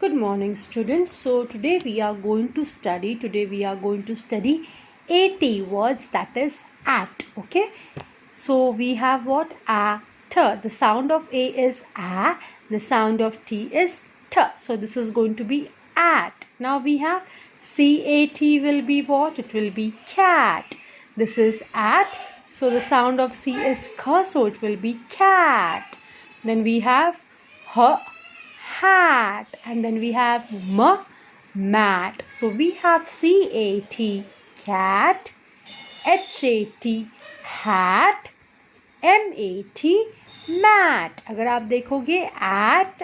Good morning, students. So today we are going to study 80 words, that is at. Okay, so we have what? A, t. The sound of a is a, the sound of t is t. So this is going to be at. Now we have cat will be what? It will be cat. This is at, so the sound of c is k, so it will be cat. Then we have h, hat, and then we have mat. So we have cat, cat, hat, hat, mat, mat. अगर आप देखोगे at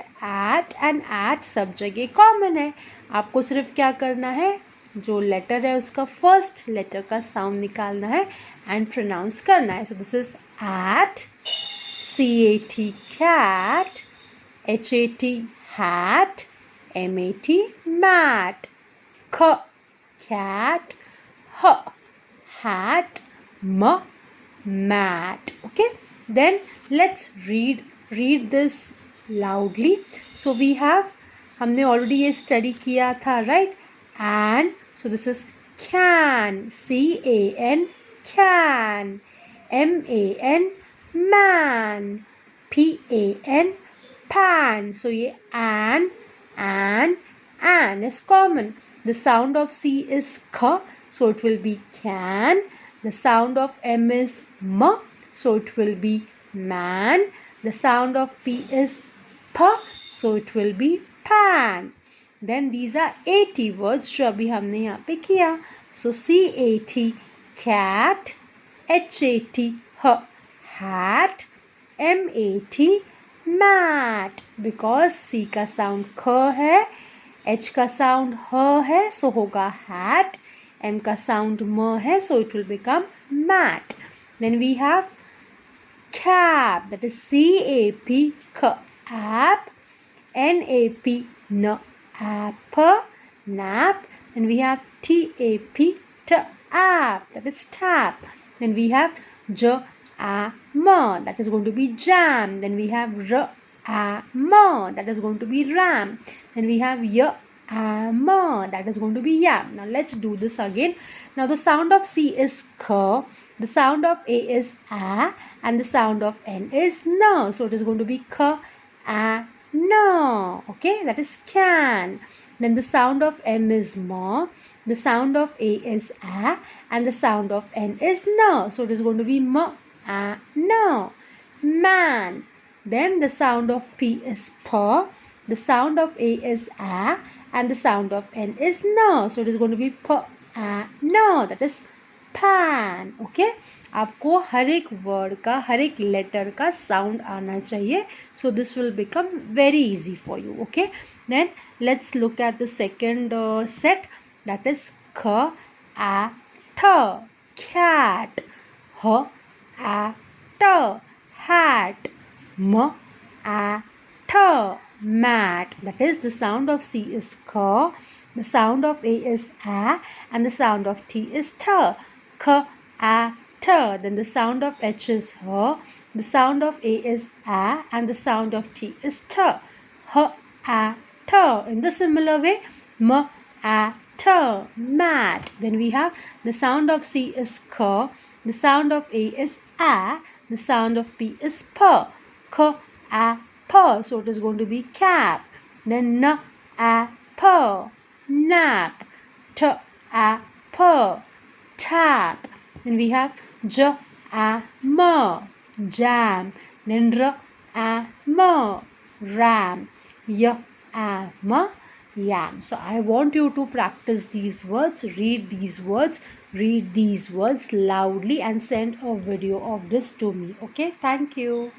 and at सब जगह common है. आपको सिर्फ क्या करना है, जो लेटर है उसका फर्स्ट लेटर का साउंड निकालना है एंड प्रोनाउंस करना है. So this is at, cat, hat, mat, mat, cat, hat, mat. Okay, then let's read this loudly. So we have, हमने already ये study किया था, right? And so this is can, can, can, man, pan. So ये an is common. The sound of c is k, so it will be can. The sound of m is m, so it will be man. The sound of p is p, so it will be pan. Then these are 80 words जो अभी हमने यहाँ पे किया. So cat, hat, mat, mat. Because c का sound ख है, h का साउंड ह है, so होगा hat. M का साउंड म है, so it will become mat. Then we have cap, that is cap, cap, nap, app, nap. Then we have tap, that is tap. Then we have jam, that is going to be jam. Then we have ram, that is going to be ram. Then we have that is going to be yam. Now let's do this again. Now the sound of c is k, the sound of a is a, and the sound of n is n. So it is going to be k, a, no. Okay, that is can. Then the sound of m is ma, the sound of a is a, and the sound of n is no. So it is going to be ma, a, no. Man. Then the sound of p is pa, the sound of a is a, and the sound of n is no. So it is going to be pa, a, no. That is pan. Okay, आपको हर एक word का, हर एक letter का sound आना चाहिए. So this will become very easy for you. Okay, then let's look at the second set, that is k, a, t, cat, h, a, t, hat, m, a, t, mat. That is the sound of c is k, the sound of a is a, and the sound of t is t. K, a, t. Then the sound of h is h, the sound of a is a, and the sound of t is t. H, a, t. In the similar way, m, a, t, mat. Then we have the sound of c is k, the sound of a is a, the sound of p is p. K, a, p. So it is going to be cap. Then n, a, p, nap. T, a, p, tap. Then we have j, a, m, jam. Then r, a, m, ram. Y, a, m, yam. So I want you to practice these words, read these words loudly, and send a video of this to me. Okay, thank you.